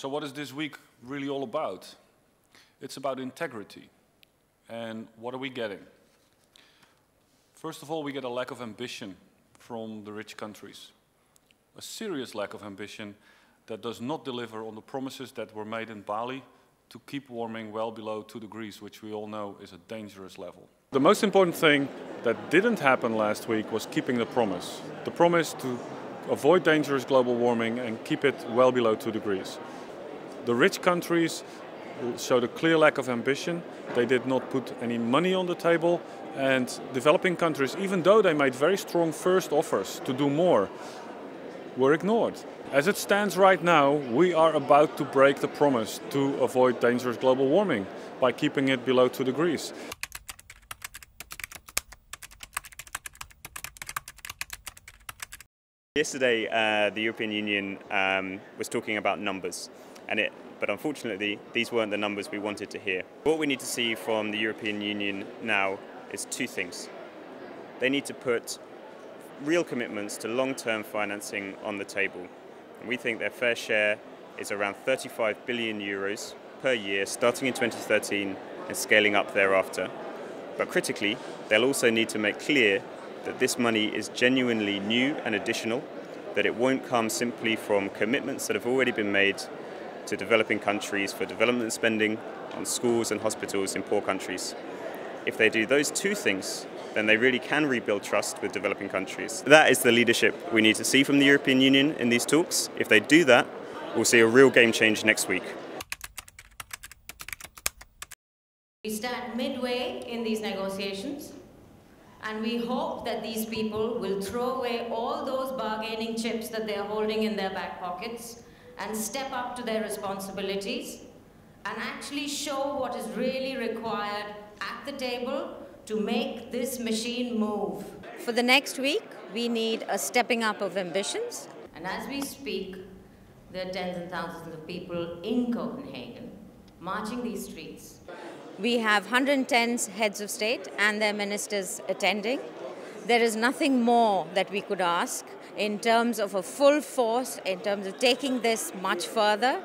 So what is this week really all about? It's about integrity. And what are we getting? First of all, we get a lack of ambition from the rich countries. A serious lack of ambition that does not deliver on the promises that were made in Bali to keep warming well below 2 degrees, which we all know is a dangerous level. The most important thing that didn't happen last week was keeping the promise. The promise to avoid dangerous global warming and keep it well below 2 degrees. The rich countries showed a clear lack of ambition. They did not put any money on the table, and developing countries, even though they made very strong first offers to do more, were ignored. As it stands right now, we are about to break the promise to avoid dangerous global warming by keeping it below 2 degrees. Yesterday, the European Union was talking about numbers, but unfortunately, these weren't the numbers we wanted to hear. What we need to see from the European Union now is two things. They need to put real commitments to long-term financing on the table. And we think their fair share is around 35 billion euros per year, starting in 2013 and scaling up thereafter. But critically, they'll also need to make clear that this money is genuinely new and additional, that it won't come simply from commitments that have already been made to developing countries for development spending on schools and hospitals in poor countries. If they do those two things, then they really can rebuild trust with developing countries. That is the leadership we need to see from the European Union in these talks. If they do that, we'll see a real game change next week. We stand midway in these negotiations, and we hope that these people will throw away all those bargaining chips that they're holding in their back pockets and step up to their responsibilities and actually show what is really required at the table to make this machine move. For the next week, we need a stepping up of ambitions. And as we speak, there are tens and thousands of people in Copenhagen marching these streets. We have 110 heads of state and their ministers attending. There is nothing more that we could ask in terms of a full force, in terms of taking this much further.